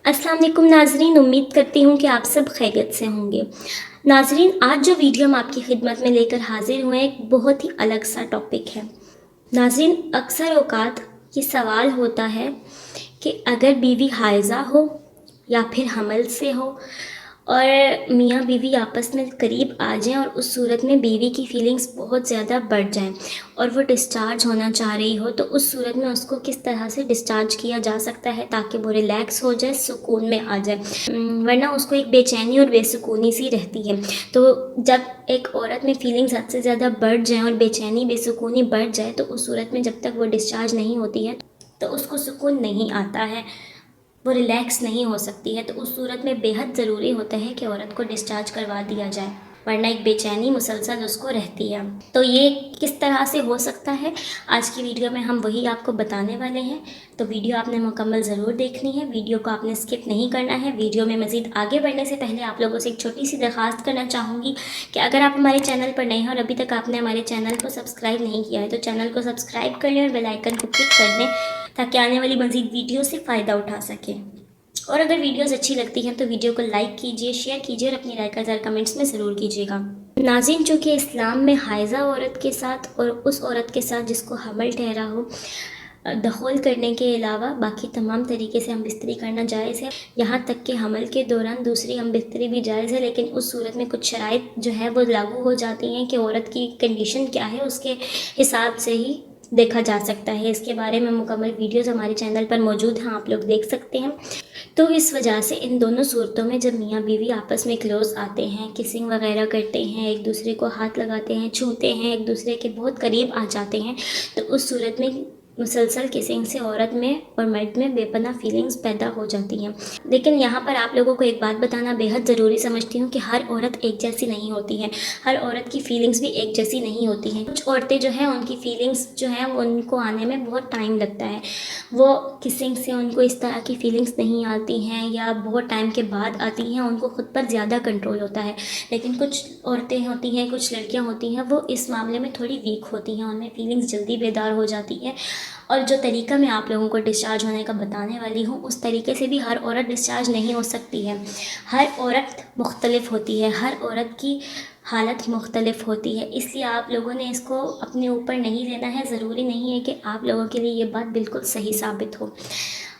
अस्सलाम वालेकुम नाज़रीन, उम्मीद करती हूँ कि आप सब खैरियत से होंगे। नाज़रीन, आज जो वीडियो हम आपकी खिदमत में लेकर हाजिर हुए हैं एक बहुत ही अलग सा टॉपिक है। नाज़रीन, अक्सर औक़ात ये सवाल होता है कि अगर बीवी हाइज़ा हो या फिर हमल से हो और मियाँ बीवी आपस में करीब आ जाएं और उस सूरत में बीवी की फीलिंग्स बहुत ज़्यादा बढ़ जाएं और वो डिस्चार्ज होना चाह रही हो, तो उस सूरत में उसको किस तरह से डिस्चार्ज किया जा सकता है ताकि वो रिलैक्स हो जाए, सुकून में आ जाए। वरना उसको एक बेचैनी और बेसुकूनी सी रहती है। तो जब एक औरत में फीलिंग्स हद से ज़्यादा बढ़ जाएँ और बेचैनी बेसुकूनी बढ़ जाए, तो उस सूरत में जब तक वो डिस्चार्ज नहीं होती है तो उसको सुकून नहीं आता है, वो रिलैक्स नहीं हो सकती है। तो उस सूरत में बेहद ज़रूरी होता है कि औरत को डिस्चार्ज करवा दिया जाए, वरना एक बेचैनी मुसलसल उसको रहती है। तो ये किस तरह से हो सकता है, आज की वीडियो में हम वही आपको बताने वाले हैं। तो वीडियो आपने मुकम्मल ज़रूर देखनी है, वीडियो को आपने स्किप नहीं करना है। वीडियो में मज़ीद आगे बढ़ने से पहले आप लोगों से एक छोटी सी दरख्वास्त करना चाहूँगी कि अगर आप हमारे चैनल पर नए हैं और अभी तक आपने हमारे चैनल को सब्सक्राइब नहीं किया है तो चैनल को सब्सक्राइब कर लें और बेल आइकन को क्लिक कर दें ताकि आने वाली मज़ीद वीडियो से फ़ायदा उठा सकें। और अगर वीडियोस अच्छी लगती हैं तो वीडियो को लाइक कीजिए, शेयर कीजिए और अपनी राय का इज़हार कमेंट्स में ज़रूर कीजिएगा। नाज़रीन, चूँकि इस्लाम में हाइज़ा औरत के साथ और उस औरत के साथ जिसको हमल ठहरा हो दखल करने के अलावा बाकी तमाम तरीके से हम बिस्तरी करना जायज़ है। यहाँ तक कि हमल के दौरान दूसरी हम बिस्तरी भी जायज़ है, लेकिन उस सूरत में कुछ शराइत जो है वो लागू हो जाती हैं कि औरत की कंडीशन क्या है उसके हिसाब से ही देखा जा सकता है। इसके बारे में मुकम्मल वीडियोज़ हमारे चैनल पर मौजूद हैं, आप लोग देख सकते हैं। तो इस वजह से इन दोनों सूरतों में जब मियाँ बीवी आपस में क्लोज़ आते हैं, किसिंग वगैरह करते हैं, एक दूसरे को हाथ लगाते हैं, छूते हैं, एक दूसरे के बहुत करीब आ जाते हैं, तो उस सूरत में मुसलसल किसिंग से औरत में और मर्द में बेपनाह फीलिंग्स पैदा हो जाती हैं। लेकिन यहाँ पर आप लोगों को एक बात बताना बेहद ज़रूरी समझती हूँ कि हर औरत एक जैसी नहीं होती है, हर औरत की फीलिंग्स भी एक जैसी नहीं होती हैं। कुछ औरतें जो हैं उनकी फीलिंग्स जो हैं उनको आने में बहुत टाइम लगता है, वो किसिंग से उनको इस तरह की फीलिंग्स नहीं आती हैं या बहुत टाइम के बाद आती हैं, उनको ख़ुद पर ज़्यादा कंट्रोल होता है। लेकिन कुछ औरतें होती हैं, कुछ लड़कियां होती हैं, वो इस मामले में थोड़ी वीक होती हैं, उनमें फीलिंग्स जल्दी बेदार हो जाती है। और जो तरीका मैं आप लोगों को डिस्चार्ज होने का बताने वाली हूँ उस तरीके से भी हर औरत डिस्चार्ज नहीं हो सकती है। हर औरत मुख्तलिफ होती है, हर औरत की हालत मुख्तलिफ होती है, इसलिए आप लोगों ने इसको अपने ऊपर नहीं लेना है। ज़रूरी नहीं है कि आप लोगों के लिए ये बात बिल्कुल सही साबित हो,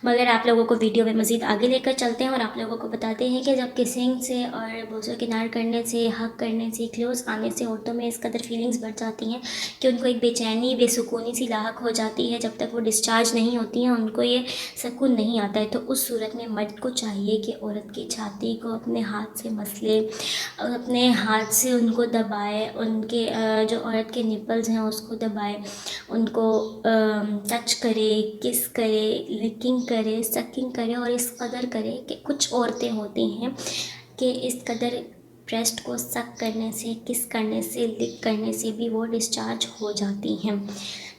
मगर आप लोगों को वीडियो में मज़ीद आगे लेकर चलते हैं और आप लोगों को बताते हैं कि जब किसिंग से और बोसो किनार करने से, हक करने से, क्लोज़ आने से औरतों में इस कदर फीलिंग्स बढ़ जाती हैं कि उनको एक बेचैनी बेसुकूनी सी लाहक हो जाती है। जब तक वो डिस्चार्ज नहीं होती हैं उनको ये सुकून नहीं आता है। तो उस सूरत में मर्द को चाहिए कि औरत की छाती को अपने हाथ से मस ले और अपने हाथ से उनको दबाए, उनके जो औरत के निपल्स हैं उसको दबाए, उनको टच करे, किस करे, लिकिंग करे, सकिंग करे और इस कदर करे कि कुछ औरतें होती हैं कि इस कदर ब्रेस्ट को सक करने से, किस करने से, लिक करने से भी वो डिस्चार्ज हो जाती हैं,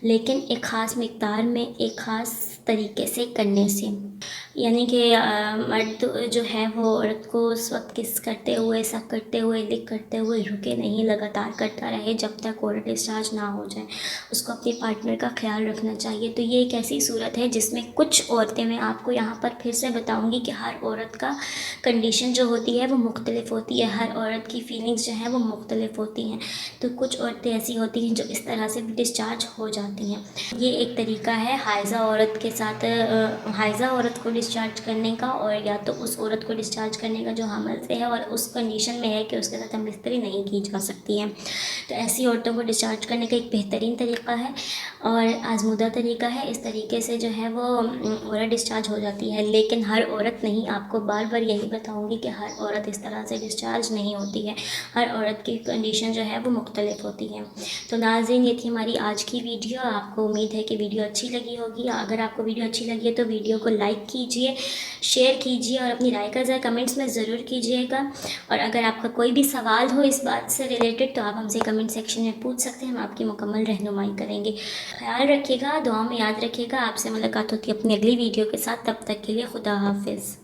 लेकिन एक ख़ास मिक़दार में, एक ख़ास तरीके से करने से। यानी कि मर्द जो है वो औरत को उस वक्त किस करते हुए, सक करते हुए, लिक करते हुए रुके नहीं, लगातार करता रहे जब तक औरत डिस्चार्ज ना हो जाए। उसको अपने पार्टनर का ख्याल रखना चाहिए। तो ये एक ऐसी सूरत है जिसमें कुछ औरतें, मैं आपको यहाँ पर फिर से बताऊँगी कि हर औरत का कंडीशन जो होती है वो मुख्तलिफ होती है, हर औरत की फीलिंग्स जो हैं वो मुख्तलिफ होती हैं। तो कुछ औरतें ऐसी होती हैं जो इस तरह से भी डिस्चार्ज हो जाती हैं। ये एक तरीका है हाइज़ा औरत के साथ हाइज़ा औरत को डिस्चार्ज करने का, और या तो उस औरत को डिस्चार्ज करने का जो हमल से है और उस कंडीशन में है कि उसके साथ हम बिस्तरी नहीं की जा सकती है। तो ऐसी औरतों को डिस्चार्ज करने का एक बेहतरीन तरीका है और आजमूदा तरीका है। इस तरीके से जो है वो औरत डिस्चार्ज हो जाती है, लेकिन हर औरत नहीं। आपको बार बार यही बताऊँगी कि हर औरत इस तरह से डिस्चार्ज नहीं होती है, हर औरत की कंडीशन जो है वो मुख्तलिफ होती है। तो नाज़रीन, ये थी हमारी आज की वीडियो। आपको उम्मीद है कि वीडियो अच्छी लगी होगी। अगर आपको वीडियो अच्छी लगी है तो वीडियो को लाइक कीजिए, शेयर कीजिए और अपनी राय का इज़हार कमेंट्स में ज़रूर कीजिएगा। और अगर आपका कोई भी सवाल हो इस बात से रिलेटेड तो आप हमसे कमेंट सेक्शन में पूछ सकते हैं, हम आपकी मुकम्मल रहनुमाई करेंगे। ख्याल रखिएगा, दुआ में याद रखिएगा। आपसे मुलाकात होती है अपनी अगली वीडियो के साथ। तब तक के लिए खुदा हाफिज़।